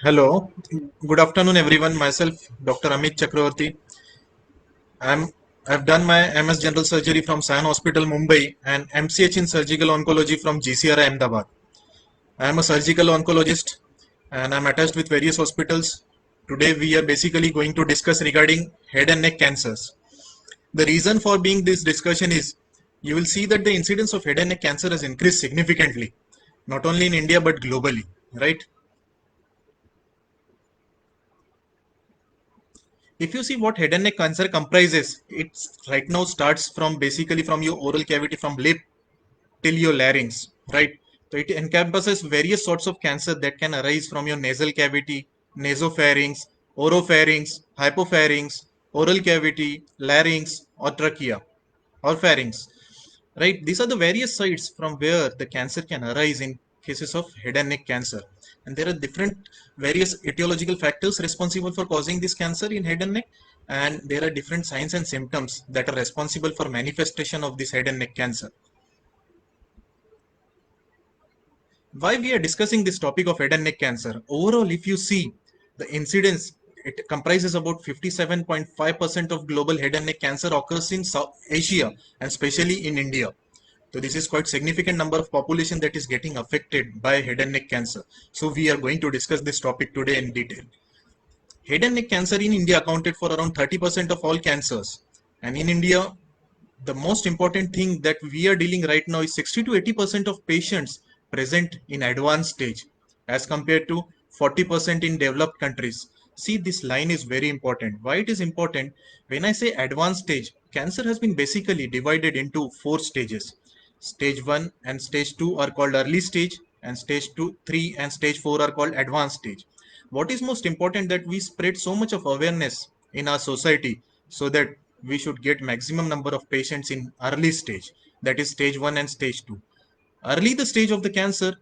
Hello, good afternoon, everyone. Myself, Dr. Amit Chakravarti. I'm I've done my MS General Surgery from Sion Hospital, Mumbai, and MCH in Surgical Oncology from GCR Ahmedabad. I am a surgical oncologist, and I'm attached with various hospitals. Today, we are basically going to discuss regarding head and neck cancers. The reason for being this discussion is you will see that the incidence of head and neck cancer has increased significantly, not only in India but globally, right? If you see what head and neck cancer comprises, it's right now starts from basically from your oral cavity from lip till your larynx, right? So it encompasses various sorts of cancer that can arise from your nasal cavity, nasopharynx, oropharynx, hypopharynx, oral cavity, larynx, or trachea, or pharynx, right? These are the various sites from where the cancer can arise in cases of head and neck cancer. And there are different various etiological factors responsible for causing this cancer in head and neck. And there are different signs and symptoms that are responsible for manifestation of this head and neck cancer. Why we are discussing this topic of head and neck cancer? Overall, if you see the incidence, it comprises about 57.5% of global head and neck cancer occurs in South Asia and especially in India. So this is quite significant number of population that is getting affected by head and neck cancer. So we are going to discuss this topic today in detail. Head and neck cancer in India accounted for around 30% of all cancers. And in India, the most important thing that we are dealing right now is 60 to 80% of patients present in advanced stage as compared to 40% in developed countries. See, this line is very important. Why it is important? When I say advanced stage, cancer has been basically divided into four stages. Stage 1 and stage 2 are called early stage, and stage 2, 3 and stage 4 are called advanced stage. What is most important that we spread so much of awareness in our society so that we should get maximum number of patients in early stage, that is stage 1 and stage 2. Early the stage of the cancer,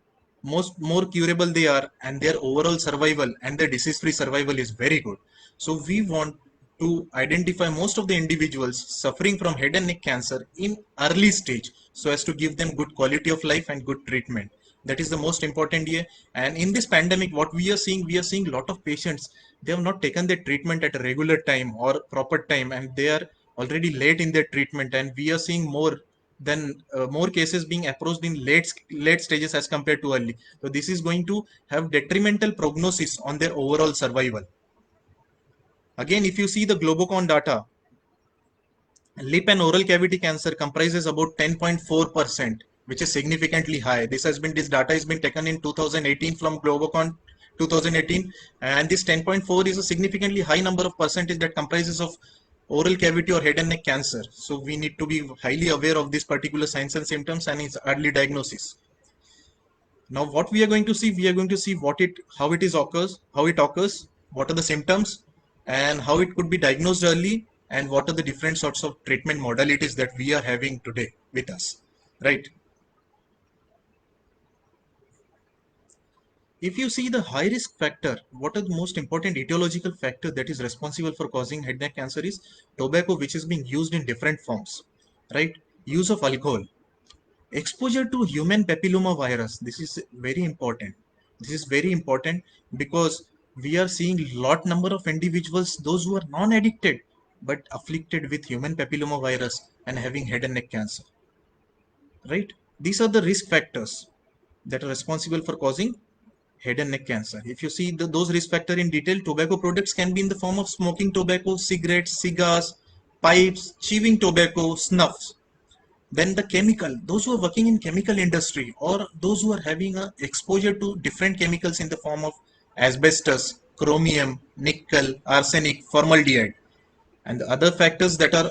most more curable they are, and their overall survival and their disease free survival is very good. So we want to identify most of the individuals suffering from head and neck cancer in early stage so as to give them good quality of life and good treatment. That is the most important here. And in this pandemic, what we are seeing a lot of patients, they have not taken their treatment at a regular time or proper time, and they are already late in their treatment, and we are seeing more cases being approached in late stages as compared to early. So this is going to have detrimental prognosis on their overall survival. Again, if you see the Globocon data, lip and oral cavity cancer comprises about 10.4%, which is significantly high. This data has been taken in 2018 from Globocon 2018, and this 10.4 is a significantly high number of percentage that comprises of oral cavity or head and neck cancer. So we need to be highly aware of this particular signs and symptoms and its early diagnosis. Now, what we are going to see how it is occurs, how it occurs, what are the symptoms, and how it could be diagnosed early, and what are the different sorts of treatment modalities that we are having today with us, right? If you see the high risk factor, what are the most important etiological factor that is responsible for causing head neck cancer is tobacco, which is being used in different forms, right? Use of alcohol, exposure to human papilloma virus. This is very important. This is very important because we are seeing lot number of individuals, those who are non-addicted but afflicted with human papilloma virus and having head and neck cancer, right? These are the risk factors that are responsible for causing head and neck cancer. If you see those risk factor in detail, tobacco products can be in the form of smoking tobacco, cigarettes, cigars, pipes, chewing tobacco, snuffs. Then the chemical, those who are working in chemical industry or those who are having a exposure to different chemicals in the form of asbestos, chromium, nickel, arsenic, formaldehyde, and the other factors that are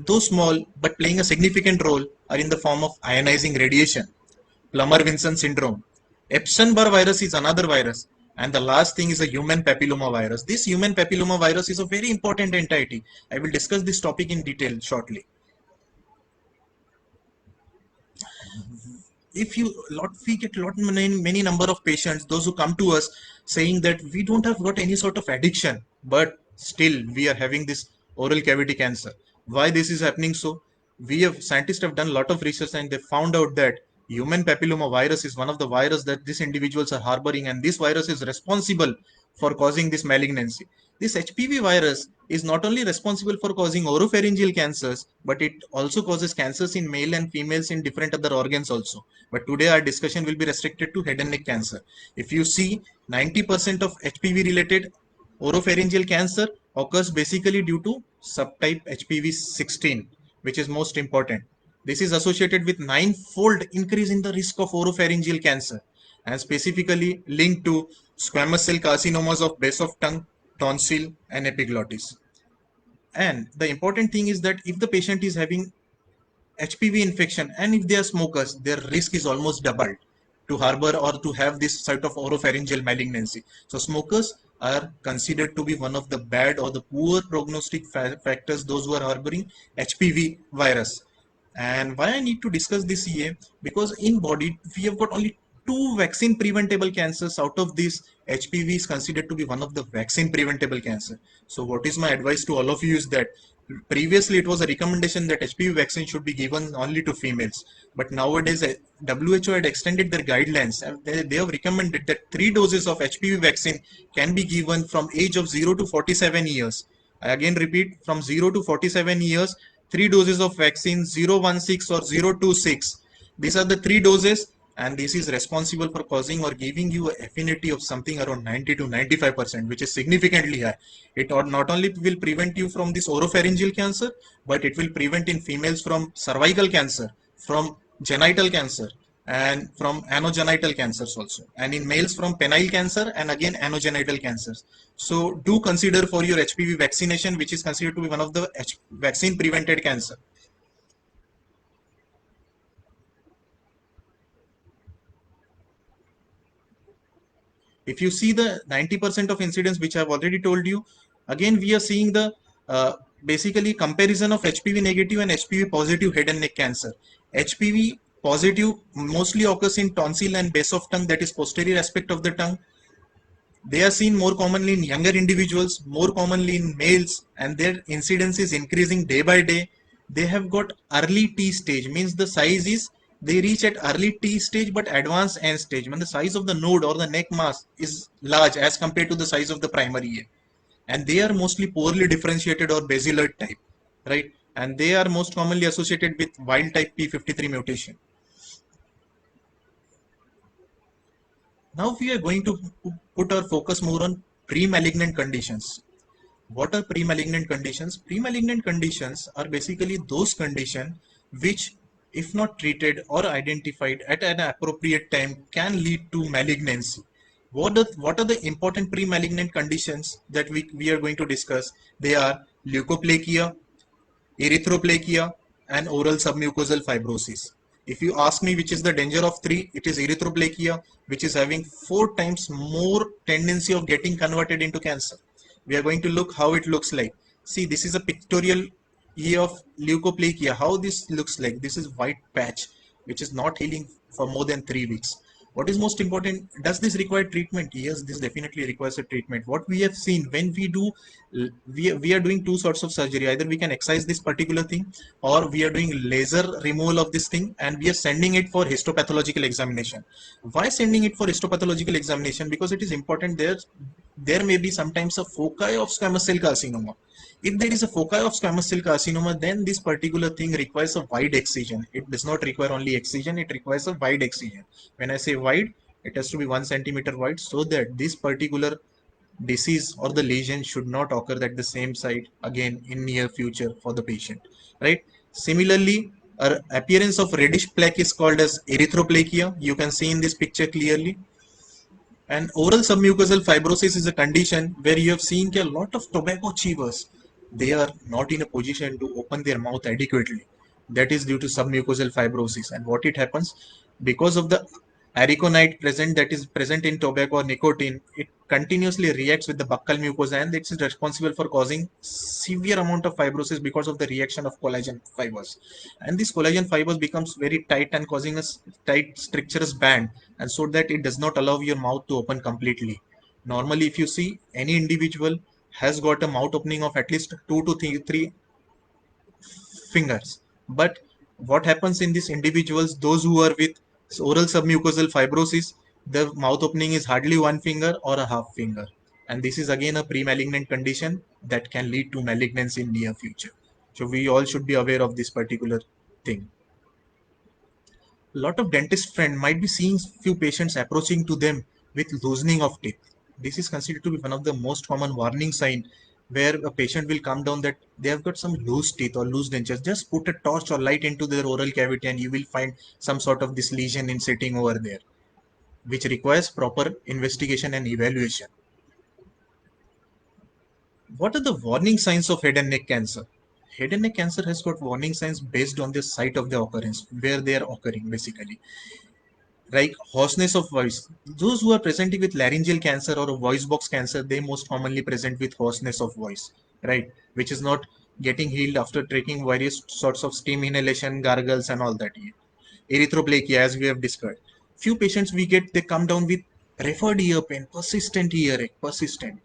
though small but playing a significant role are in the form of ionizing radiation, Plummer-Vinson syndrome. Epstein-Barr virus is another virus. And the last thing is a human papilloma virus. This human papilloma virus is a very important entity. I will discuss this topic in detail shortly. If you lot we get many number of patients, those who come to us saying that we don't have got any sort of addiction, but still we are having this oral cavity cancer. Why this is happening? So we have scientists have done a lot of research, and they found out that human papilloma virus is one of the virus that these individuals are harboring, and this virus is responsible for causing this malignancy. This HPV virus is not only responsible for causing oropharyngeal cancers, but it also causes cancers in male and females in different other organs also. But today our discussion will be restricted to head and neck cancer. If you see, 90% of HPV related oropharyngeal cancer occurs basically due to subtype HPV 16, which is most important. This is associated with nine-fold increase in the risk of oropharyngeal cancer and specifically linked to squamous cell carcinomas of base of tongue, tonsil, and epiglottis. And the important thing is that if the patient is having HPV infection and if they are smokers, their risk is almost doubled to harbor or to have this sort of oropharyngeal malignancy. So smokers are considered to be one of the bad or the poor prognostic factors, those who are harboring HPV virus. And why I need to discuss this here, because in body we have got only two vaccine preventable cancers. Out of this, HPV is considered to be one of the vaccine preventable cancer. So what is my advice to all of you is that previously it was a recommendation that HPV vaccine should be given only to females, but nowadays WHO had extended their guidelines and they have recommended that 3 doses of HPV vaccine can be given from age of 0 to 47 years. I again repeat, from 0 to 47 years, 3 doses of vaccine 016 or 026. These are the 3 doses, and this is responsible for causing or giving you an affinity of something around 90 to 95%, which is significantly high. It not only will prevent you from this oropharyngeal cancer, but it will prevent in females from cervical cancer, from genital cancer, and from anogenital cancers also, and in males from penile cancer and again anogenital cancers. So do consider for your HPV vaccination, which is considered to be one of the vaccine prevented cancer. If you see the 90% of incidents which I've already told you, again we are seeing the basically comparison of HPV negative and HPV positive head and neck cancer. HPV positive mostly occurs in tonsil and base of tongue, that is posterior aspect of the tongue. They are seen more commonly in younger individuals, more commonly in males, and their incidence is increasing day by day. They have got early T stage, means the size is, they reach at early T stage but advanced N stage, when the size of the node or the neck mass is large as compared to the size of the primary A. And they are mostly poorly differentiated or basilar type, right? And they are most commonly associated with wild type P53 mutation. Now we are going to put our focus more on pre-malignant conditions. What are pre-malignant conditions? Pre-malignant conditions are basically those conditions which, if not treated or identified at an appropriate time, can lead to malignancy. What are the important pre-malignant conditions that we are going to discuss? They are leukoplakia, erythroplakia, and oral submucosal fibrosis. If you ask me which is the danger of three, it is erythroplakia, which is having 4 times more tendency of getting converted into cancer. We are going to look how it looks like. See, this is a pictorial view of leukoplakia. How this looks like. This is white patch, which is not healing for more than 3 weeks. What is most important, does this require treatment? Yes, this definitely requires a treatment. What we have seen when we do, we are doing two sorts of surgery. Either we can excise this particular thing, or we are doing laser removal of this thing, and we are sending it for histopathological examination. Why sending it for histopathological examination? Because it is important, there may be sometimes a foci of squamous cell carcinoma. If there is a foci of squamous cell carcinoma, then this particular thing requires a wide excision. It does not require only excision, it requires a wide excision. When I say wide, it has to be 1 centimeter wide, so that this particular disease or the lesion should not occur at the same site again in near future for the patient, right? Similarly, appearance of reddish plaque is called as erythroplakia. You can see in this picture clearly. And oral submucosal fibrosis is a condition where you have seen a lot of tobacco chewers. They are not in a position to open their mouth adequately. That is due to submucosal fibrosis. And what it happens, because of the aragonite present that is present in tobacco or nicotine, it continuously reacts with the buccal mucosa, and it's responsible for causing severe amount of fibrosis because of the reaction of collagen fibers. And this collagen fibers becomes very tight and causing a tight structurous band, and so that it does not allow your mouth to open completely. Normally, if you see, any individual has got a mouth opening of at least 2 to 3 fingers. But what happens in these individuals, those who are with oral submucosal fibrosis, the mouth opening is hardly 1 finger or a half finger. And this is again a pre-malignant condition that can lead to malignancy in near future. So we all should be aware of this particular thing. A lot of dentist friend might be seeing few patients approaching to them with loosening of teeth. This is considered to be one of the most common warning sign where a patient will come down that they have got some loose teeth or loose dentures. Just put a torch or light into their oral cavity and you will find some sort of this lesion in sitting over there, which requires proper investigation and evaluation. What are the warning signs of head and neck cancer? Head and neck cancer has got warning signs based on the site of the occurrence, where they are occurring basically. Like hoarseness of voice. Those who are presenting with laryngeal cancer or a voice box cancer, they most commonly present with hoarseness of voice, right? Which is not getting healed after taking various sorts of steam inhalation, gargles, and all that. Erythroplakia, as we have discussed. Few patients we get, they come down with referred ear pain, persistent earache, persistent,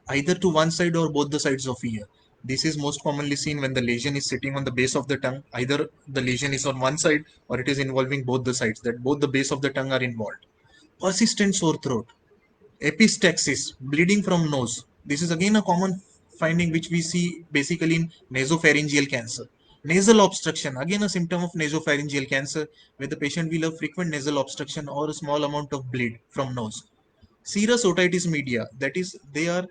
either to one side or both the sides of ear. This is most commonly seen when the lesion is sitting on the base of the tongue. Either the lesion is on one side or it is involving both the sides, that both the base of the tongue are involved. Persistent sore throat, epistaxis, bleeding from nose. This is again a common finding which we see basically in nasopharyngeal cancer. Nasal obstruction, again a symptom of nasopharyngeal cancer, where the patient will have frequent nasal obstruction or a small amount of bleed from nose. Serous otitis media, that is, they are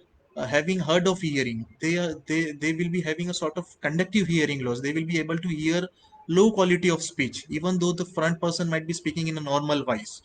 having hard of hearing. They will be having a sort of conductive hearing loss. They will be able to hear low quality of speech, even though the front person might be speaking in a normal voice.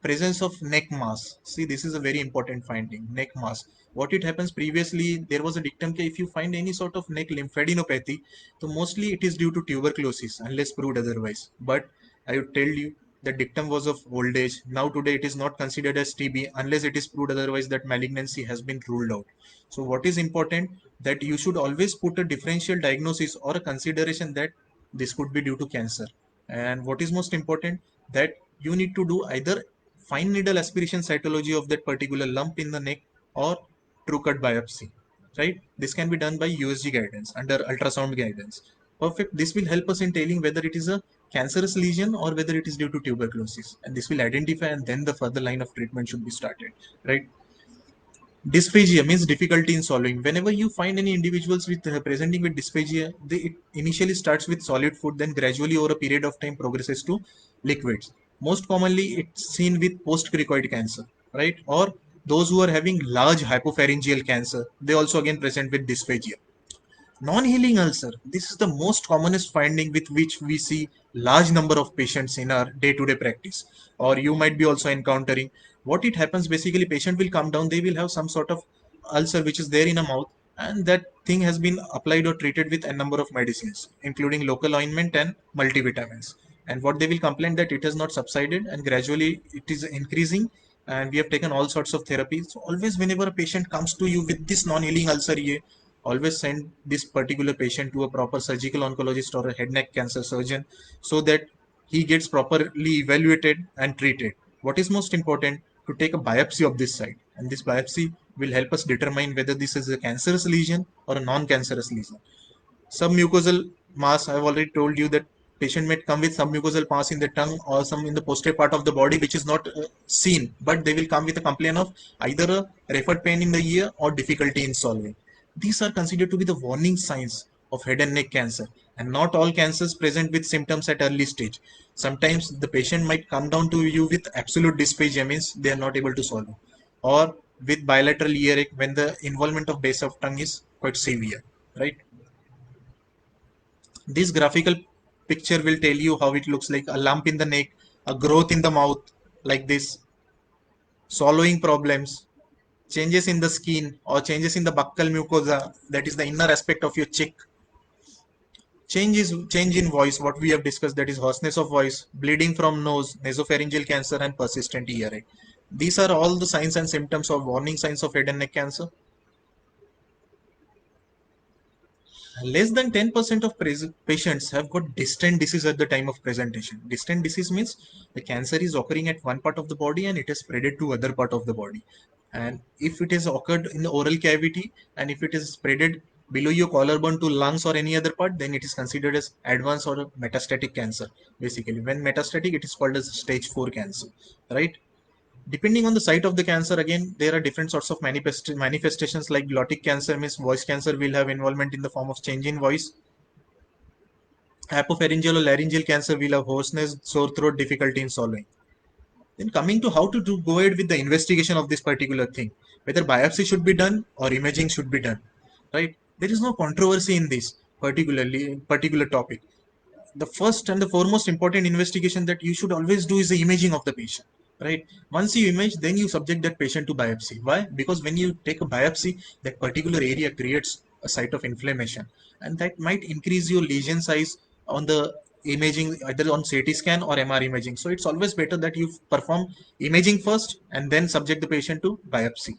Presence of neck mass. See, this is a very important finding. Neck mass, what it happens, previously there was a dictum that if you find any sort of neck lymphadenopathy, so mostly it is due to tuberculosis unless proved otherwise. But I would tell you the dictum was of old age. Now today it is not considered as TB unless it is proved otherwise that malignancy has been ruled out. So what is important, that you should always put a differential diagnosis or a consideration that this could be due to cancer. And what is most important, that you need to do either fine needle aspiration cytology of that particular lump in the neck or true cut biopsy, right? This can be done by USG guidance under ultrasound guidance. Perfect. This will help us in telling whether it is a cancerous lesion or whether it is due to tuberculosis, and this will identify, and then the further line of treatment should be started, right? Dysphagia means difficulty in swallowing. Whenever you find any individuals with presenting with dysphagia, it initially starts with solid food, then gradually over a period of time progresses to liquids. Most commonly, it's seen with post-cricoid cancer, right? Or those who are having large hypopharyngeal cancer, they also again present with dysphagia. Non-healing ulcer. This is the most commonest finding with which we see large number of patients in our day-to-day practice. Or you might be also encountering what it happens. Basically, patient will come down. They will have some sort of ulcer which is there in a mouth, and that thing has been applied or treated with a number of medicines, including local ointment and multivitamins. And what they will complain that it has not subsided and gradually it is increasing. And we have taken all sorts of therapies. So always, whenever a patient comes to you with this non-healing ulcer, always send this particular patient to a proper surgical oncologist or a head neck cancer surgeon so that he gets properly evaluated and treated. What is most important, to take a biopsy of this site, and this biopsy will help us determine whether this is a cancerous lesion or a non-cancerous lesion. Submucosal mass, I've already told you that patient may come with submucosal mass in the tongue or some in the posterior part of the body which is not seen, but they will come with a complaint of either a referred pain in the ear or difficulty in swallowing. These are considered to be the warning signs of head and neck cancer, and not all cancers present with symptoms at early stage. Sometimes the patient might come down to you with absolute dysphagia, means they are not able to swallow, or with bilateral earache when the involvement of base of tongue is quite severe, right? This graphical picture will tell you how it looks like: a lump in the neck, a growth in the mouth like this, swallowing problems, changes in the skin or changes in the buccal mucosa, that is the inner aspect of your cheek. Change in voice, what we have discussed, that is hoarseness of voice, bleeding from nose, nasopharyngeal cancer, and persistent earache. These are all the signs and symptoms of warning signs of head and neck cancer. Less than 10% of patients have got distant disease at the time of presentation. Distant disease means the cancer is occurring at one part of the body and it has spreaded to other part of the body. And if it has occurred in the oral cavity and if it is spreaded below your collarbone to lungs or any other part, then it is considered as advanced or metastatic cancer. Basically, when metastatic, it is called as stage 4 cancer, right? Depending on the site of the cancer, again, there are different sorts of manifestations, like glottic cancer means voice cancer will have involvement in the form of change in voice. Hypopharyngeal or laryngeal cancer will have hoarseness, sore throat, difficulty in swallowing. Then coming to how to go ahead with the investigation of this particular thing, whether biopsy should be done or imaging should be done, right? There is no controversy in this particular topic. The first and the foremost important investigation that you should always do is the imaging of the patient, right? Once you image, then you subject that patient to biopsy. Why? Because when you take a biopsy, that particular area creates a site of inflammation, and that might increase your lesion size on the imaging, either on CT scan or MR imaging. So it's always better that you perform imaging first and then subject the patient to biopsy.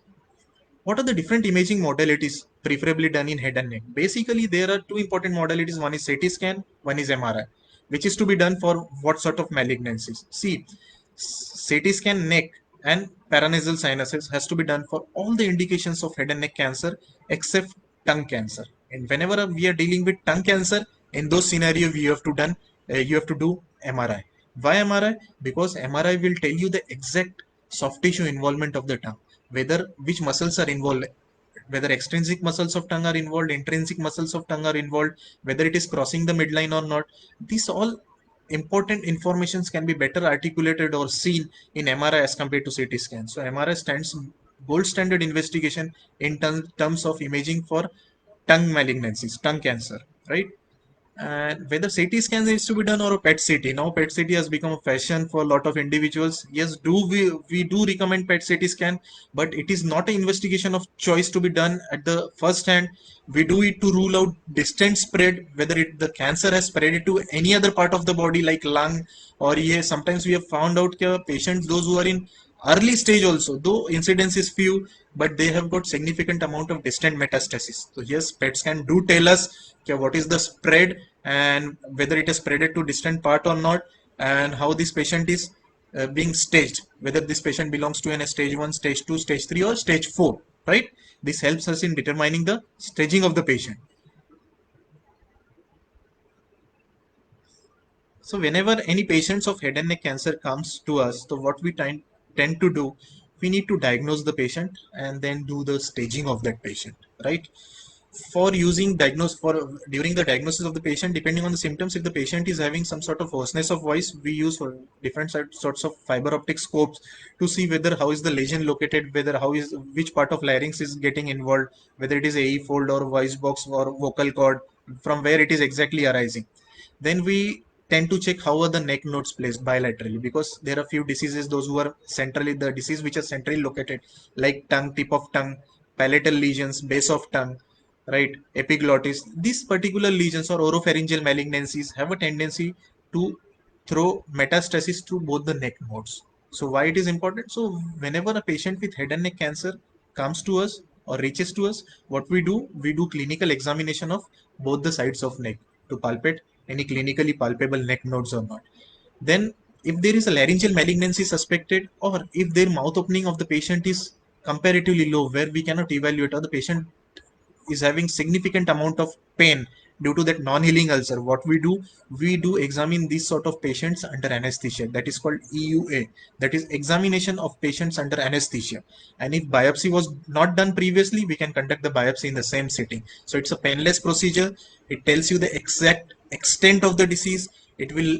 What are the different imaging modalities preferably done in head and neck? Basically, there are two important modalities. One is CT scan, one is MRI, which is to be done for what sort of malignancies. See, CT scan neck and paranasal sinuses has to be done for all the indications of head and neck cancer except tongue cancer. And whenever we are dealing with tongue cancer, in those scenarios, you have to do MRI. Why MRI? Because MRI will tell you the exact soft tissue involvement of the tongue, whether which muscles are involved, whether extrinsic muscles of tongue are involved, intrinsic muscles of tongue are involved, whether it is crossing the midline or not. These all important informations can be better articulated or seen in MRI as compared to CT scan. So MRI stands gold standard investigation in terms of imaging for tongue malignancies, tongue cancer, right? And whether CT scan is to be done or a PET CT. Now PET CT has become a fashion for a lot of individuals. Yes, do we do recommend PET CT scan, but it is not an investigation of choice to be done at the first hand. We do it to rule out distant spread, whether the cancer has spread it to any other part of the body like lung, or yes, sometimes we have found out patients, those who are in early stage also, though incidence is few, but they have got significant amount of distant metastasis. So yes, PET scan do tell us what is the spread and whether it is spreaded to distant part or not, and how this patient is being staged, whether this patient belongs to a stage 1, stage 2, stage 3 or stage 4, right? This helps us in determining the staging of the patient. So whenever any patients of head and neck cancer comes to us, so what we tend to do, we need to diagnose the patient and then do the staging of that patient, right? For using diagnose for during the diagnosis of the patient, depending on the symptoms, if the patient is having some sort of hoarseness of voice, we use for different sorts of fiber optic scopes to see whether how is the lesion located, whether how is which part of larynx is getting involved, whether it is AE fold or voice box or vocal cord, from where it is exactly arising. Then we tend to check how are the neck nodes placed bilaterally, because there are few diseases, those who are centrally, the disease which are centrally located, like tongue, tip of tongue, palatal lesions, base of tongue, right, epiglottis. These particular lesions or oropharyngeal malignancies have a tendency to throw metastasis through both the neck nodes. So why it is important? So whenever a patient with head and neck cancer comes to us or reaches to us, what we do clinical examination of both the sides of neck to palpate any clinically palpable neck nodes or not. Then if there is a laryngeal malignancy suspected, or if their mouth opening of the patient is comparatively low where we cannot evaluate, or the patient is having significant amount of pain due to that non-healing ulcer, what we do examine these sort of patients under anesthesia. That is called EUA, that is examination of patients under anesthesia. And if biopsy was not done previously, we can conduct the biopsy in the same sitting. So it's a painless procedure. It tells you the exact extent of the disease. It will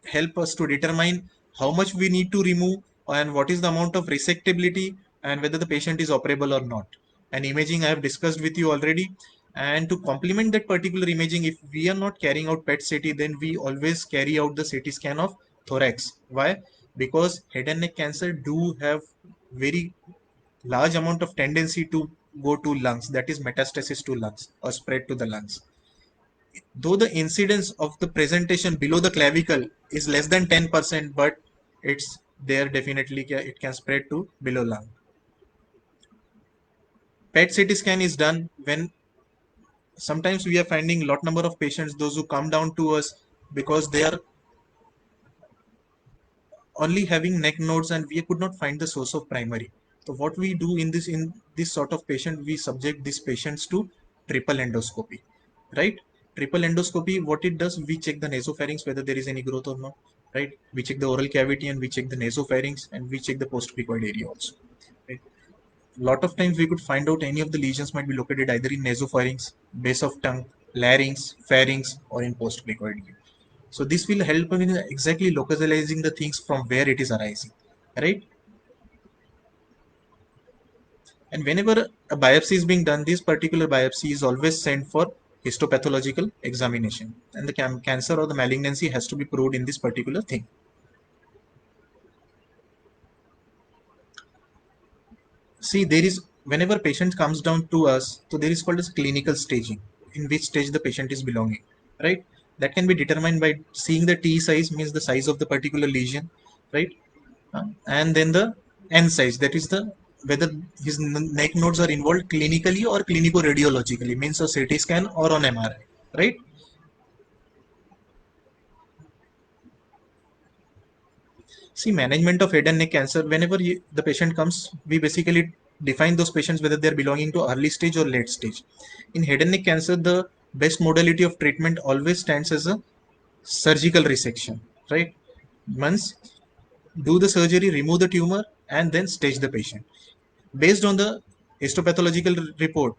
help us to determine how much we need to remove and what is the amount of resectability, and whether the patient is operable or not. And imaging I have discussed with you already. And to complement that particular imaging, if we are not carrying out PET CT, then we always carry out the CT scan of thorax. Why? Because head and neck cancer do have very large amount of tendency to go to lungs, that is metastasis to lungs or spread to the lungs. Though the incidence of the presentation below the clavicle is less than 10%, but it's there definitely, it can spread to below lung. PET CT scan is done when sometimes we are finding lot number of patients, those who come down to us because they are only having neck nodes and we could not find the source of primary. So what we do in this sort of patient, we subject these patients to triple endoscopy, right? Triple endoscopy, what it does, we check the nasopharynx whether there is any growth or not. right? We check the oral cavity and we check the nasopharynx and we check the post-cricoid area also, right? Lot of times we could find out any of the lesions might be located either in nasopharynx, base of tongue, larynx, pharynx, or in post-cricoid area. So this will help in exactly localizing the things from where it is arising, right? And whenever a biopsy is being done, this particular biopsy is always sent for histopathological examination, and the cancer or the malignancy has to be proved in this particular thing. See, there is, whenever patient comes down to us, so there is called as clinical staging, in which stage the patient is belonging, right? That can be determined by seeing the T size, means the size of the particular lesion, right? And then the N size, that is the whether his neck nodes are involved clinically or clinico-radiologically, means a CT scan or on MRI, right? See, management of head and neck cancer, whenever the patient comes, we basically define those patients whether they're belonging to early stage or late stage. In head and neck cancer, the best modality of treatment always stands as a surgical resection, right? Once do the surgery, remove the tumor, and then stage the patient. Based on the histopathological report,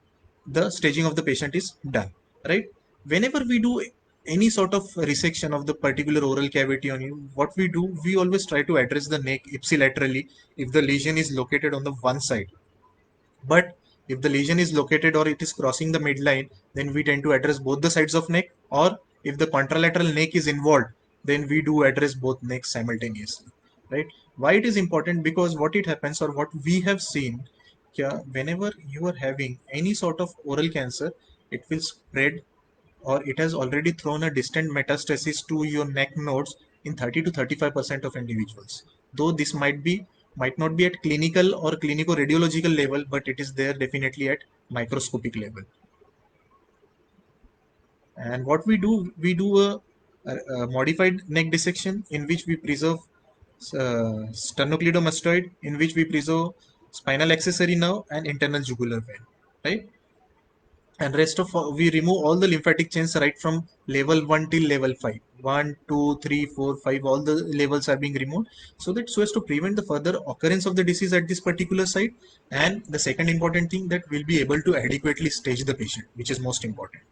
the staging of the patient is done, right? Whenever we do any sort of resection of the particular oral cavity on you, what we do, we always try to address the neck ipsilaterally if the lesion is located on the one side. But if the lesion is located or it is crossing the midline, then we tend to address both the sides of neck, or if the contralateral neck is involved, then we do address both necks simultaneously, right? Why it is important? Because what it happens, or what we have seen, yeah, whenever you are having any sort of oral cancer, it will spread, or it has already thrown a distant metastasis to your neck nodes in 30 to 35% of individuals. Though this might not be at clinical or clinico-radiological level, but it is there definitely at microscopic level. And what we do a modified neck dissection in which we preserve sternocleidomastoid, in which we preserve spinal accessory nerve and internal jugular vein, right? And rest of we remove all the lymphatic chains right from level 1 till level 5. 1, 2, 3, 4, 5, all the levels are being removed, so that so as to prevent the further occurrence of the disease at this particular site. And the second important thing, that we'll be able to adequately stage the patient, which is most important.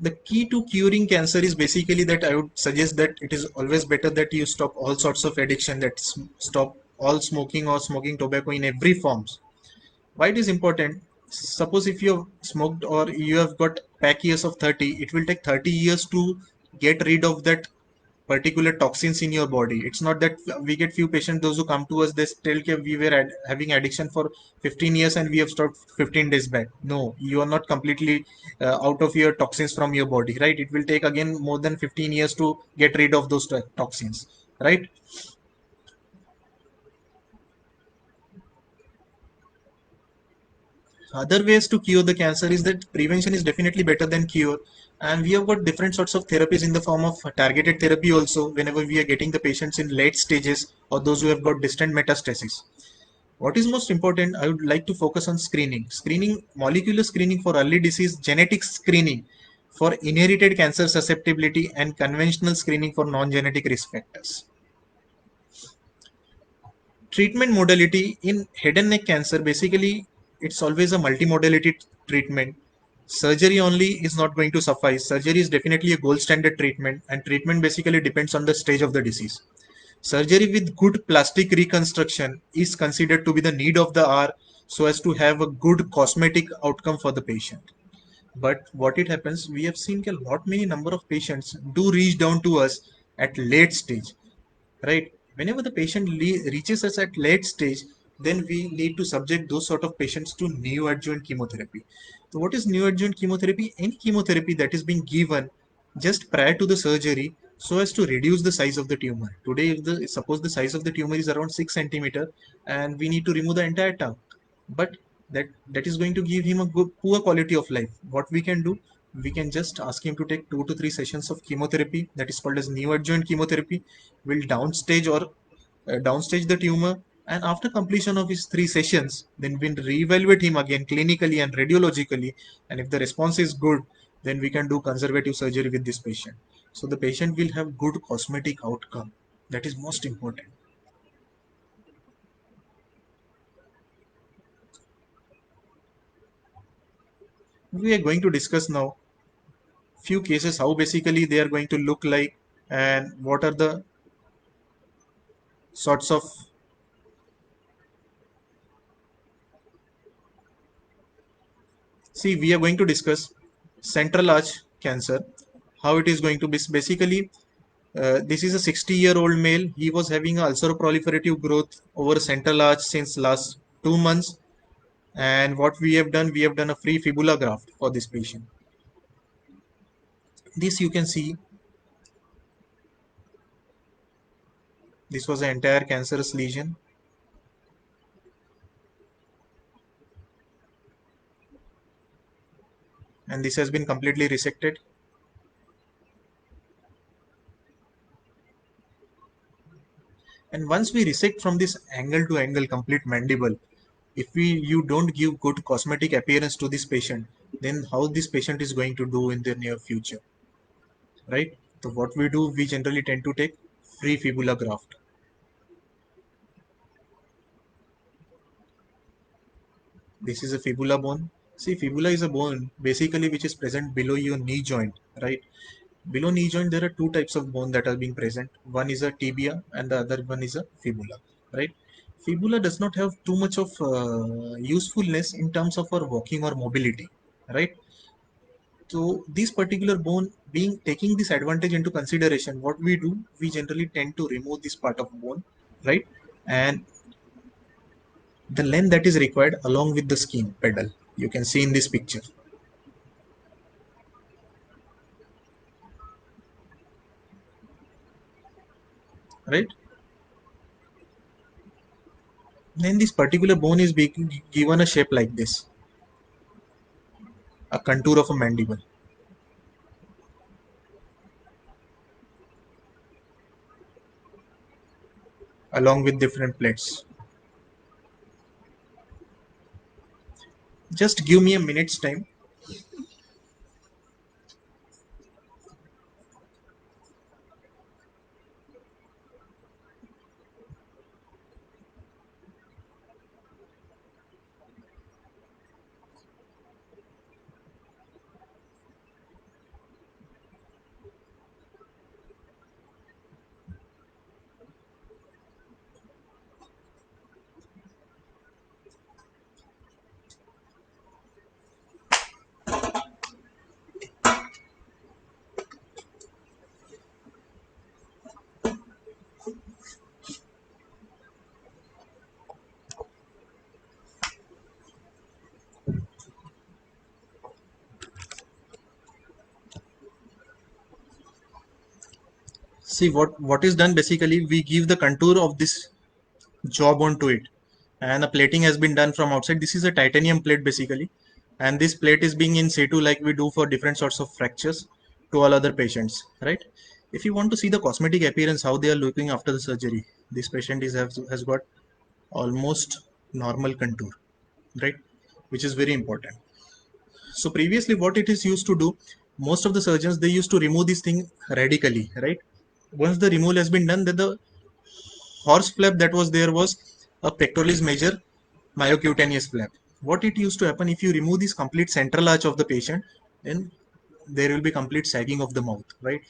The key to curing cancer is basically that I would suggest that it is always better that you stop all sorts of addiction, that stop all smoking or smoking tobacco in every forms. Why it is important? Suppose if you have smoked or you have got pack years of 30, it will take 30 years to get rid of that particular toxins in your body. It's not that we get few patients, those who come to us, they tell that we were having addiction for 15 years and we have stopped 15 days back. No, you are not completely out of your toxins from your body, right? It will take again more than 15 years to get rid of those toxins, right? Other ways to cure the cancer is that prevention is definitely better than cure. And we have got different sorts of therapies in the form of targeted therapy also, whenever we are getting the patients in late stages or those who have got distant metastasis. What is most important, I would like to focus on screening. Screening, molecular screening for early disease, genetic screening for inherited cancer susceptibility, and conventional screening for non-genetic risk factors. Treatment modality in head and neck cancer, basically it's always a multimodality treatment. Surgery only is not going to suffice. Surgery is definitely a gold standard treatment, and treatment basically depends on the stage of the disease. Surgery with good plastic reconstruction is considered to be the need of the hour, so as to have a good cosmetic outcome for the patient. But what it happens, we have seen a lot many number of patients do reach down to us at late stage, right? Whenever the patient reaches us at late stage, then we need to subject those sort of patients to neoadjuvant chemotherapy. So what is neoadjuvant chemotherapy? Any chemotherapy that is being given just prior to the surgery, so as to reduce the size of the tumor. Today, if the suppose the size of the tumor is around 6 centimeter and we need to remove the entire tongue, but that is going to give him a good poor quality of life. What we can do, we can just ask him to take 2 to 3 sessions of chemotherapy, that is called as neoadjuvant chemotherapy. Will downstage or downstage the tumor And after completion of his 3 sessions, then we reevaluate him again clinically and radiologically. And if the response is good, then we can do conservative surgery with this patient. So the patient will have good cosmetic outcome. That is most important. We are going to discuss now few cases how basically they are going to look like and what are the sorts of. See, we are going to discuss central arch cancer, how it is going to be basically. This is a 60-year-old male. He was having a ulceroproliferative growth over central arch since last 2 months. And what we have done a free fibula graft for this patient. This you can see, this was an entire cancerous lesion, and this has been completely resected. And once we resect from this angle to angle complete mandible, if we you don't give good cosmetic appearance to this patient, then how this patient is going to do in the near future, right? So what we do, we generally tend to take free fibula graft. This is a fibula bone. See, fibula is a bone basically which is present below your knee joint, right? Below knee joint, there are two types of bone that are being present. One is a tibia and the other one is a fibula, right? Fibula does not have too much of usefulness in terms of our walking or mobility, right? So this particular bone being taking this advantage into consideration, what we do, we generally tend to remove this part of bone, right? And the length that is required along with the skin pedal, you can see in this picture, right? Then this particular bone is being given a shape like this, a contour of a mandible, along with different plates. Just give me a minute's time. See what is done basically, we give the contour of this jawbone to it, and a plating has been done from outside. This is a titanium plate basically, and this plate is being in situ like we do for different sorts of fractures to all other patients, right? If you want to see the cosmetic appearance, how they are looking after the surgery, this patient has got almost normal contour, right? Which is very important. So previously what it is used to do, most of the surgeons, they used to remove this thing radically, right? Once the removal has been done, then the horse flap that was there was a pectoralis major myocutaneous flap. What it used to happen, if you remove this complete central arch of the patient, then there will be complete sagging of the mouth, right?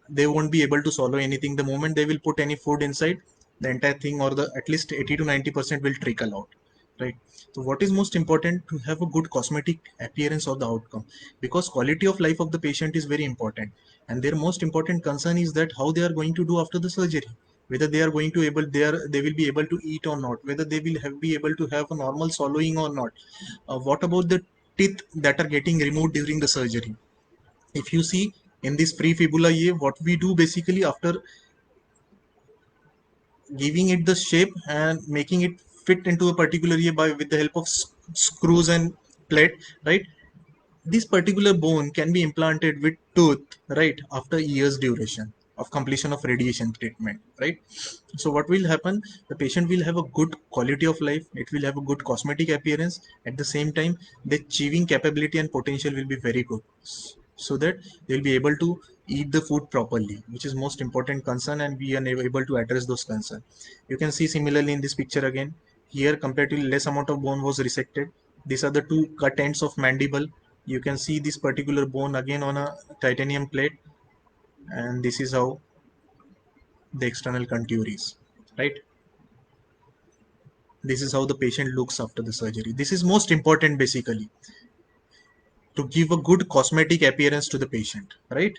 They won't be able to swallow anything. The moment they will put any food inside, the entire thing, or the at least 80 to 90% will trickle out, right? So what is most important, to have a good cosmetic appearance of the outcome, because quality of life of the patient is very important, and their most important concern is that how they are going to do after the surgery, whether they are going to able they will be able to eat or not, whether they will be able to have a normal swallowing or not. What about the teeth that are getting removed during the surgery? If you see in this free fibula A, what we do basically, after giving it the shape and making it fit into a particular area by with the help of screws and plate, right? This particular bone can be implanted with tooth, right, after years duration. of completion of radiation treatment, right? So what will happen, the patient will have a good quality of life, it will have a good cosmetic appearance. At the same time, the chewing capability and potential will be very good, so that they'll be able to eat the food properly, which is most important concern, and we are able to address those concerns. You can see similarly in this picture again, here comparatively less amount of bone was resected. These are the two cut ends of mandible. You can see this particular bone again on a titanium plate, and this is how the external contour is, right? This is how the patient looks after the surgery. This is most important basically, to give a good cosmetic appearance to the patient, right?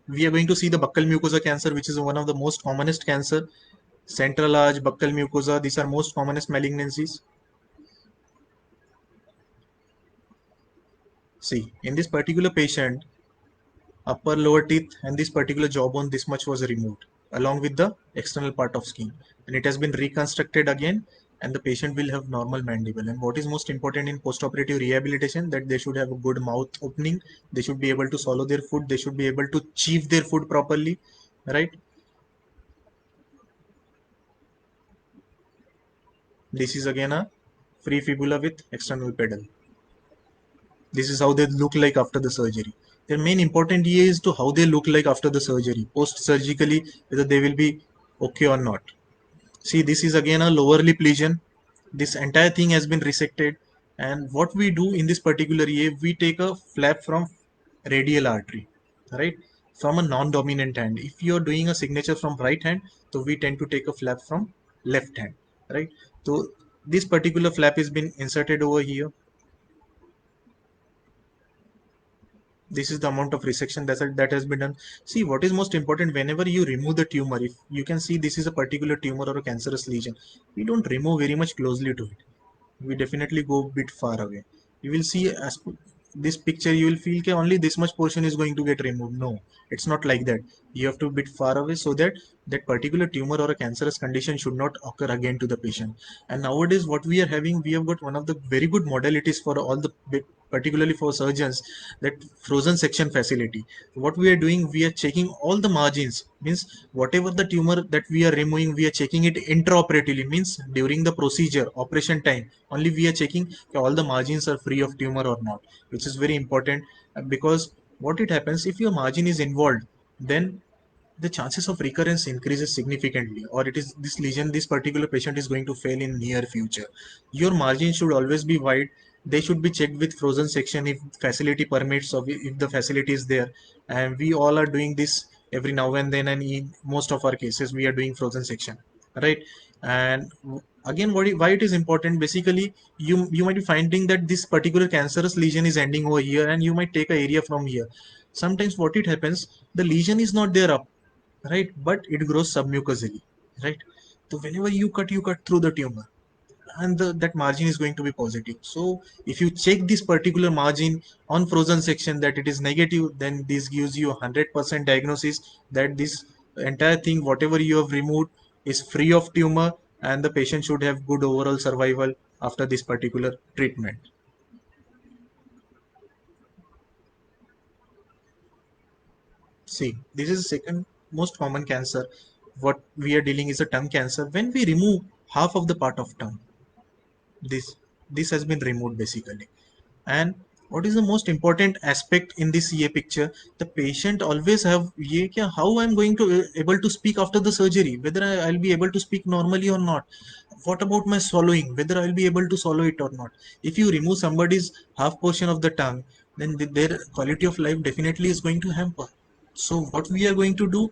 We are going to see the buccal mucosa cancer, which is one of the most commonest cancer. Central large buccal mucosa, these are most commonest malignancies. See, in this particular patient, upper lower teeth and this particular jawbone, this much was removed along with the external part of skin, and it has been reconstructed again, and the patient will have normal mandible. And what is most important in postoperative rehabilitation, that they should have a good mouth opening, they should be able to swallow their food, they should be able to chew their food properly, right? This is again a free fibula with external pedal. This is how they look like after the surgery. Their main important here is to how they look like after the surgery, post surgically, whether they will be okay or not. See, this is again a lower lip lesion. This entire thing has been resected, and what we do in this particular year, we take a flap from radial artery, right, from a non-dominant hand. If you are doing a signature from right hand, so we tend to take a flap from left hand, right? So this particular flap has been inserted over here. This is the amount of resection that has been done. See, what is most important, whenever you remove the tumor, if you can see this is a particular tumor or a cancerous lesion, we don't remove very much closely to it, we definitely go a bit far away. You will see as this picture, you will feel that only this much portion is going to get removed. No, it's not like that. You have to bit far away, so that that particular tumor or a cancerous condition should not occur again to the patient. And nowadays what we are having, we have got one of the very good modalities for all the particularly for surgeons, that frozen section facility. What we are doing, we are checking all the margins, means whatever the tumor that we are removing, we are checking it intraoperatively, means during the procedure operation time only we are checking if all the margins are free of tumor or not, which is very important. Because what it happens, if your margin is involved, then the chances of recurrence increases significantly, or it is this lesion, this particular patient is going to fail in near future. Your margin should always be wide. They should be checked with frozen section if facility permits, or if the facility is there. And we all are doing this every now and then, and in most of our cases we are doing frozen section, right? And again, why it is important, basically, you might be finding that this particular cancerous lesion is ending over here, and you might take a area from here. Sometimes what it happens, the lesion is not there up, right, but it grows submucosally, right? So whenever you cut through the tumor, and that margin is going to be positive. So if you check this particular margin on frozen section that it is negative, then this gives you 100% diagnosis that this entire thing, whatever you have removed, is free of tumor, and the patient should have good overall survival after this particular treatment. See, this is the second most common cancer. What we are dealing is a tongue cancer. When we remove half of the part of tongue, this this has been removed basically. And what is the most important aspect in this ये picture, the patient always have ये क्या, how I'm going to able to speak after the surgery, whether I'll be able to speak normally or not. What about my swallowing, whether I'll be able to swallow it or not. If you remove somebody's half portion of the tongue, then their quality of life definitely is going to hamper. So what we are going to do,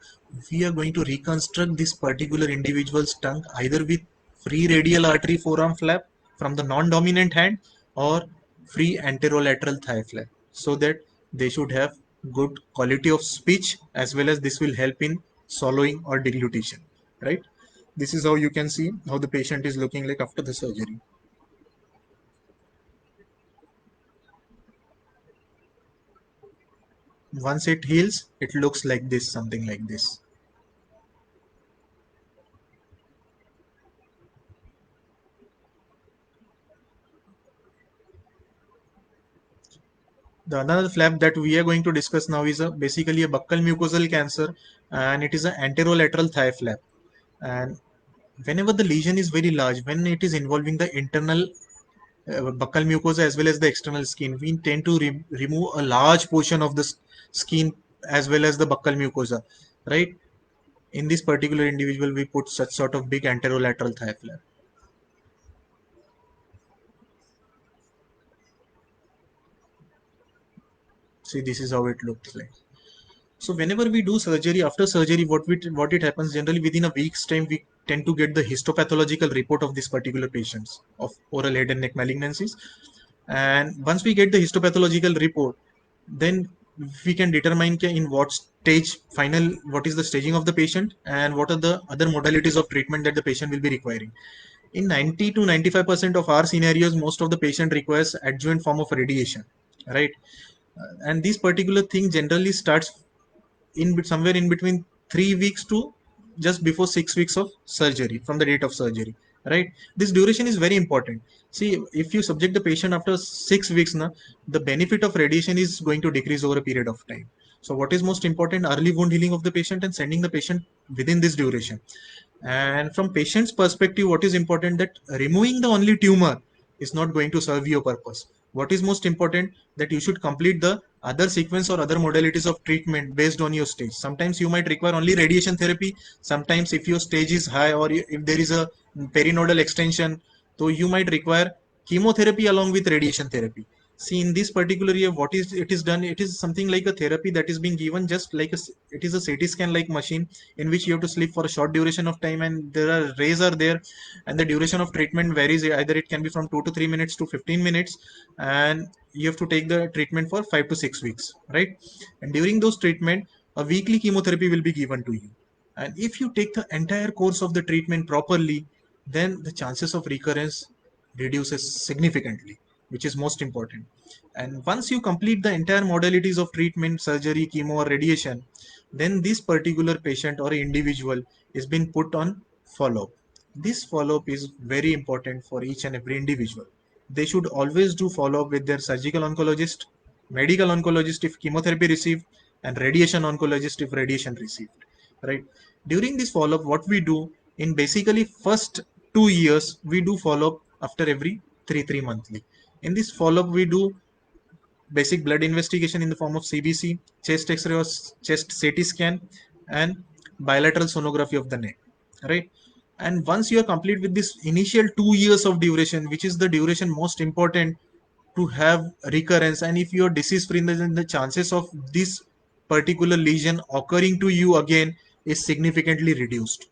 we are going to reconstruct this particular individual's tongue either with free radial artery forearm flap from the non-dominant hand, or free anterolateral thigh flap, so that they should have good quality of speech, as well as this will help in swallowing or deglutition, right? This is how you can see how the patient is looking like after the surgery. Once it heals, it looks like this, something like this. The another flap that we are going to discuss now is basically a buccal mucosal cancer, and it is an anterolateral thigh flap. And whenever the lesion is very large, when it is involving the internal buccal mucosa as well as the external skin, we tend to remove a large portion of the skin as well as the buccal mucosa, right? In this particular individual, we put such sort of big anterolateral thigh flap. See, this is how it looks like. So whenever we do surgery, after surgery, what it happens generally within a week's time, we tend to get the histopathological report of this particular patients of oral head and neck malignancies. And once we get the histopathological report, then we can determine in what stage final what is the staging of the patient and what are the other modalities of treatment that the patient will be requiring. In 90 to 95% of our scenarios, most of the patient requires adjuvant form of radiation, right? And this particular thing generally starts somewhere in between 3 weeks to just before 6 weeks of surgery from the date of surgery, right? This duration is very important. See, if you subject the patient after 6 weeks now, the benefit of radiation is going to decrease over a period of time. So what is most important? Early wound healing of the patient and sending the patient within this duration. And from patient's perspective, what is important that removing the only tumor is not going to serve your purpose. What is most important that you should complete the other sequence or other modalities of treatment based on your stage. Sometimes you might require only radiation therapy. Sometimes if your stage is high or if there is a perinodal extension, so you might require chemotherapy along with radiation therapy. See, in this particular year, what is it is done? It is something like a therapy that is being given just like it is a CT scan like machine in which you have to sleep for a short duration of time, and there are rays are there, and the duration of treatment varies. Either it can be from 2 to 3 minutes to 15 minutes, and you have to take the treatment for 5 to 6 weeks, right? And during those treatment, a weekly chemotherapy will be given to you. And if you take the entire course of the treatment properly, then the chances of recurrence reduces significantly, which is most important. And once you complete the entire modalities of treatment, surgery, chemo, or radiation, then this particular patient or individual is being put on follow-up. This follow-up is very important for each and every individual. They should always do follow-up with their surgical oncologist, medical oncologist if chemotherapy received, and radiation oncologist if radiation received. Right? During this follow-up, what we do in basically first 2 years, we do follow-up after every three monthly. In this follow-up, we do basic blood investigation in the form of CBC, chest X-ray or chest CT scan, and bilateral sonography of the neck. Right? And once you are complete with this initial 2 years of duration, which is the duration most important to have recurrence, and if you are disease free, then the chances of this particular lesion occurring to you again is significantly reduced,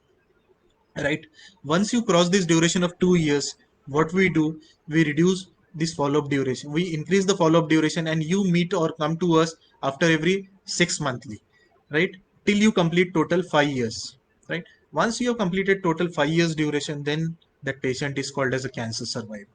right? Once you cross this duration of 2 years, what we do, we reduce this follow-up duration, we increase the follow-up duration, and you meet or come to us after every 6 monthly, right? Till you complete total 5 years, right? Once you have completed total 5 years duration, then that patient is called as a cancer survivor,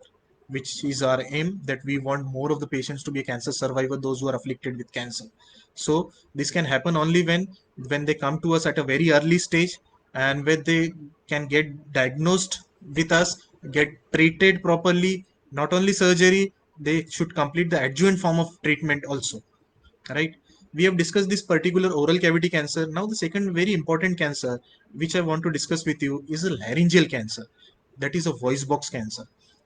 which is our aim, that we want more of the patients to be a cancer survivor, those who are afflicted with cancer. So this can happen only when they come to us at a very early stage, and when they can get diagnosed with us, get treated properly, not only surgery, they should complete the adjuvant form of treatment also, right? We have discussed this particular oral cavity cancer. Now the second very important cancer which I want to discuss with you is a laryngeal cancer, that is a voice box cancer,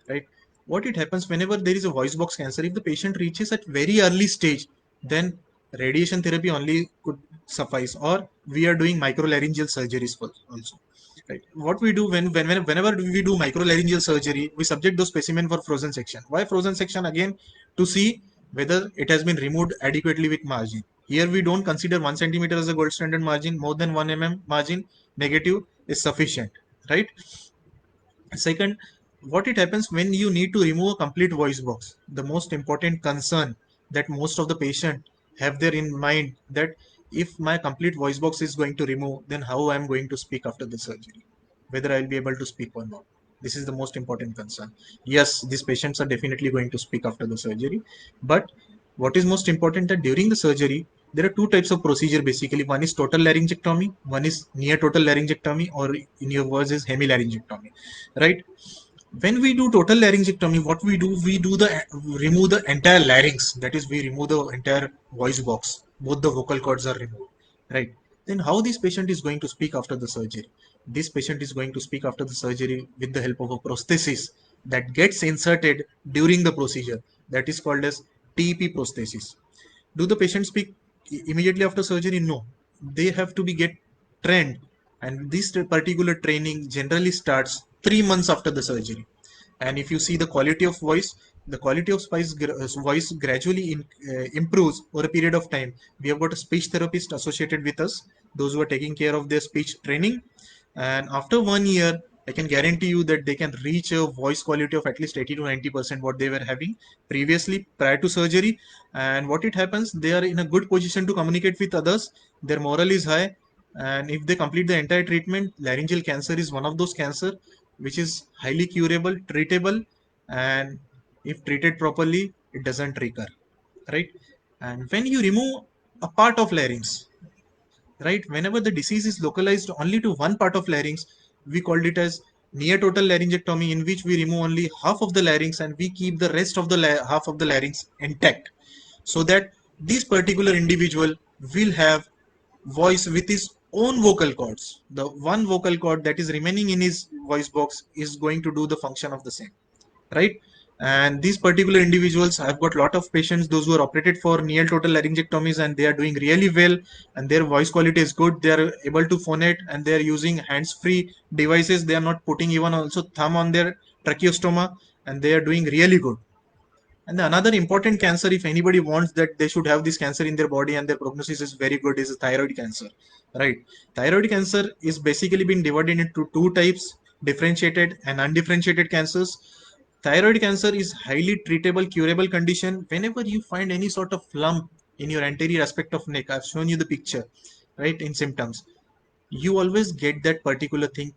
right? What it happens whenever there is a voice box cancer, if the patient reaches at very early stage, then radiation therapy only could suffice, or we are doing microlaryngeal surgeries also, right? What we do whenever we do microlaryngeal surgery, we subject those specimen for frozen section. Why frozen section? Again, to see whether it has been removed adequately with margin. Here we don't consider 1 centimeter as a gold standard margin. More than 1 margin negative is sufficient, right? Second, what it happens when you need to remove a complete voice box, the most important concern that most of the patient have there in mind, that if my complete voice box is going to remove, then how I am going to speak after the surgery, whether I will be able to speak or not. This is the most important concern. Yes, these patients are definitely going to speak after the surgery, but what is most important that during the surgery, there are two types of procedure basically. One is total laryngectomy, one is near total laryngectomy, or in your words is hemilaryngectomy, right? When we do total laryngectomy, what we do the remove the entire larynx. That is, we remove the entire voice box. Both the vocal cords are removed, right? Then how this patient is going to speak after the surgery? This patient is going to speak after the surgery with the help of a prosthesis that gets inserted during the procedure. That is called as TEP prosthesis. Do the patient speak immediately after surgery? No, they have to be get trained, and this particular training generally starts 3 months after the surgery. And if you see the quality of voice, the quality of voice gradually improves over a period of time. We have got a speech therapist associated with us, those who are taking care of their speech training, and after 1 year I can guarantee you that they can reach a voice quality of at least 80 to 90% what they were having previously prior to surgery. And what it happens, they are in a good position to communicate with others, their morale is high, and if they complete the entire treatment, laryngeal cancer is one of those cancer which is highly curable, treatable, and if treated properly it doesn't recur, right? And when you remove a part of larynx, right, whenever the disease is localized only to one part of larynx, we called it as near total laryngectomy, in which we remove only half of the larynx and we keep the rest of the half of the larynx intact, so that this particular individual will have voice with his own vocal cords. The one vocal cord that is remaining in his voice box is going to do the function of the same, right? And these particular individuals, I've got a lot of patients, those who are operated for near total laryngectomies, and they are doing really well, and their voice quality is good, they are able to phonate, and they are using hands-free devices, they are not putting even also thumb on their tracheostoma, and they are doing really good. And another important cancer, if anybody wants that they should have this cancer in their body and their prognosis is very good, is thyroid cancer, right? Thyroid cancer is basically been divided into two types: differentiated and undifferentiated cancers. Thyroid cancer is highly treatable, curable condition. Whenever you find any sort of lump in your anterior aspect of neck, I've shown you the picture, right, in symptoms, you always get that particular thing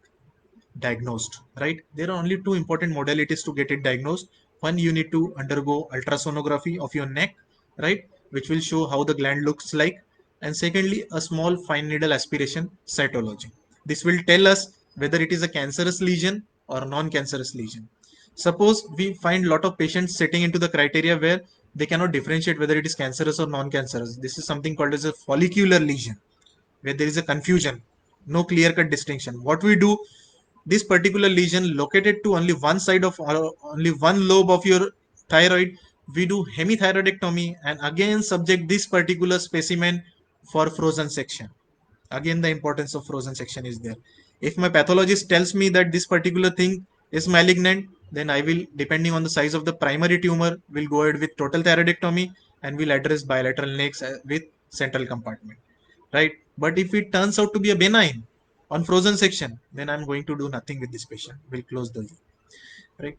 diagnosed, right? There are only two important modalities to get it diagnosed. One, you need to undergo ultrasonography of your neck, right, which will show how the gland looks like. And secondly, a small fine needle aspiration cytology. This will tell us whether it is a cancerous lesion or non-cancerous lesion. Suppose we find a lot of patients setting into the criteria where they cannot differentiate whether it is cancerous or non-cancerous. This is something called as a follicular lesion, where there is a confusion, no clear-cut distinction. What we do, this particular lesion located to only one side of only one lobe of your thyroid, we do hemithyroidectomy and again subject this particular specimen for frozen section. Again, the importance of frozen section is there. If my pathologist tells me that this particular thing is malignant, then I will, depending on the size of the primary tumor, will go ahead with total thyroidectomy and will address bilateral necks with central compartment, right? But if it turns out to be a benign on frozen section, then I'm going to do nothing with this patient. We'll close the view, right?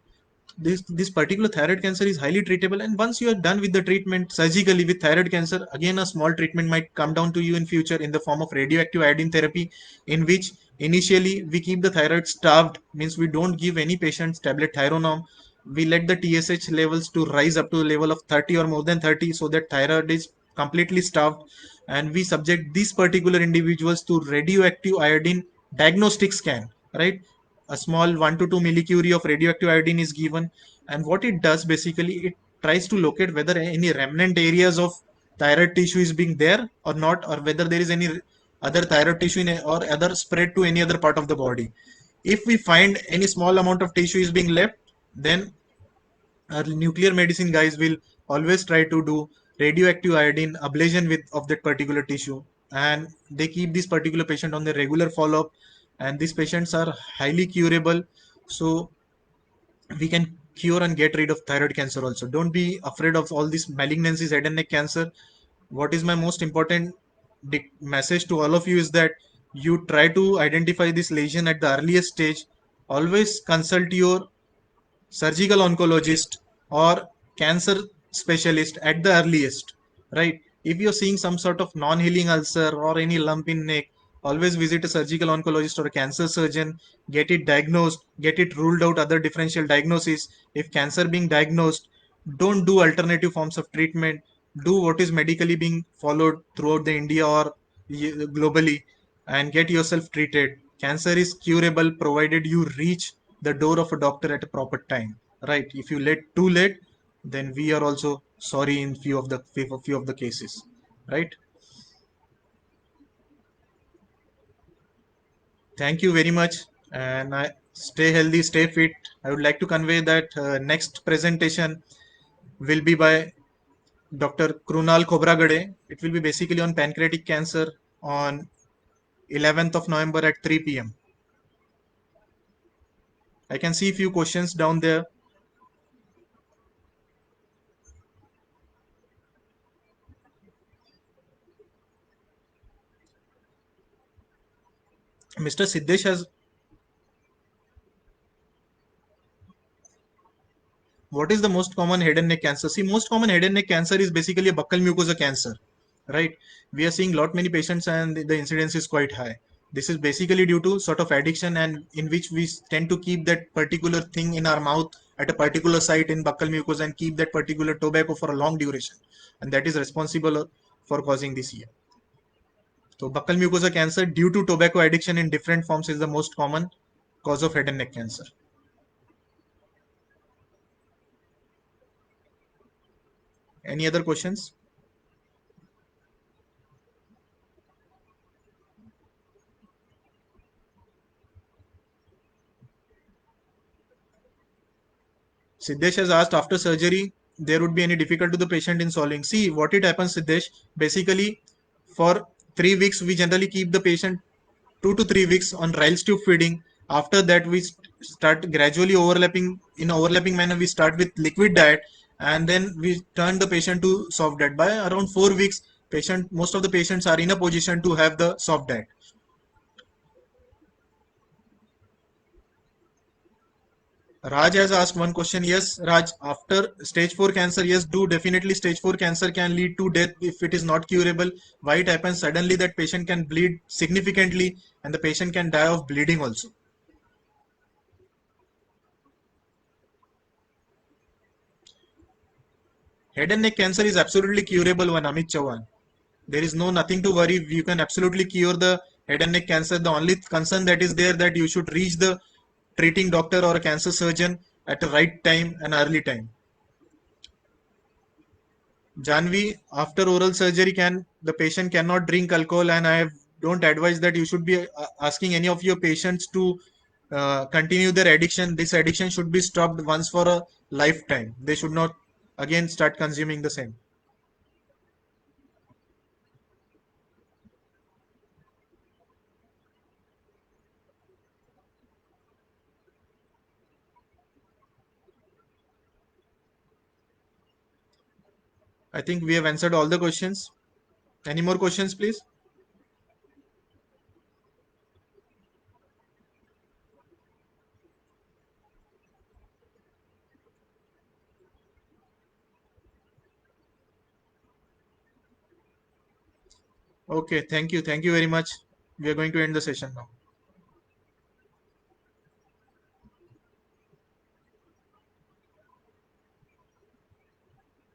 This particular thyroid cancer is highly treatable, and once you are done with the treatment surgically with thyroid cancer, again a small treatment might come down to you in future in the form of radioactive iodine therapy, in which initially we keep the thyroid starved, means we don't give any patients tablet thyronorm. We let the TSH levels to rise up to a level of 30 or more than 30, so that thyroid is completely starved, and we subject these particular individuals to radioactive iodine diagnostic scan, right? A small 1 to 2 millicurie of radioactive iodine is given, and what it does basically, it tries to locate whether any remnant areas of thyroid tissue is being there or not, or whether there is any other thyroid tissue in or other spread to any other part of the body. If we find any small amount of tissue is being left, then our nuclear medicine guys will always try to do radioactive iodine ablation with of that particular tissue, and they keep this particular patient on the regular follow-up, and these patients are highly curable. So we can cure and get rid of thyroid cancer also. Don't be afraid of all these malignancies, head and neck cancer. What is my most important message to all of you is that you try to identify this lesion at the earliest stage. Always consult your surgical oncologist or cancer specialist at the earliest, right? If you're seeing some sort of non-healing ulcer or any lump in neck, always visit a surgical oncologist or a cancer surgeon, get it diagnosed, get it ruled out, other differential diagnosis. If cancer being diagnosed, don't do alternative forms of treatment, do what is medically being followed throughout the India or globally, and get yourself treated. Cancer is curable provided you reach the door of a doctor at a proper time, right? If you let too late, then we are also sorry in few of the cases, right? Thank you very much, and I stay healthy, stay fit. I would like to convey that next presentation will be by Dr. Krunal Khobragade. It will be basically on pancreatic cancer on 11th of November at 3 p.m. I can see a few questions down there. Mr. Siddesh has, what is the most common head and neck cancer? See, most common head and neck cancer is basically a buccal mucosa cancer, right? We are seeing lot many patients and the incidence is quite high. This is basically due to sort of addiction, and in which we tend to keep that particular thing in our mouth at a particular site in buccal mucosa and keep that particular tobacco for a long duration, and that is responsible for causing this here. So buccal mucosa cancer due to tobacco addiction in different forms is the most common cause of head and neck cancer. Any other questions? Siddesh has asked, after surgery, there would be any difficulty to the patient in swallowing. See, what it happens, Siddesh, basically for 3 weeks, we generally keep the patient 2 to 3 weeks on Ryle's tube feeding. After that, we start gradually overlapping, in overlapping manner, we start with liquid diet, and then we turn the patient to soft diet. By around 4 weeks, most of the patients are in a position to have the soft diet. Raj has asked one question. Yes, Raj, after stage 4 cancer, yes, do definitely stage 4 cancer can lead to death if it is not curable. Why it happens suddenly that patient can bleed significantly and the patient can die of bleeding also. Head and neck cancer is absolutely curable, one Amit Chauhan. There is no nothing to worry. You can absolutely cure the head and neck cancer. The only concern that is there that you should reach the treating doctor or a cancer surgeon at the right time and early time. Janvi, after oral surgery, can the patient cannot drink alcohol, and I don't advise that you should be asking any of your patients to continue their addiction. This addiction should be stopped once for a lifetime. They should not again start consuming the same. I think we have answered all the questions. Any more questions, please? Okay, thank you. Thank you very much. We are going to end the session now.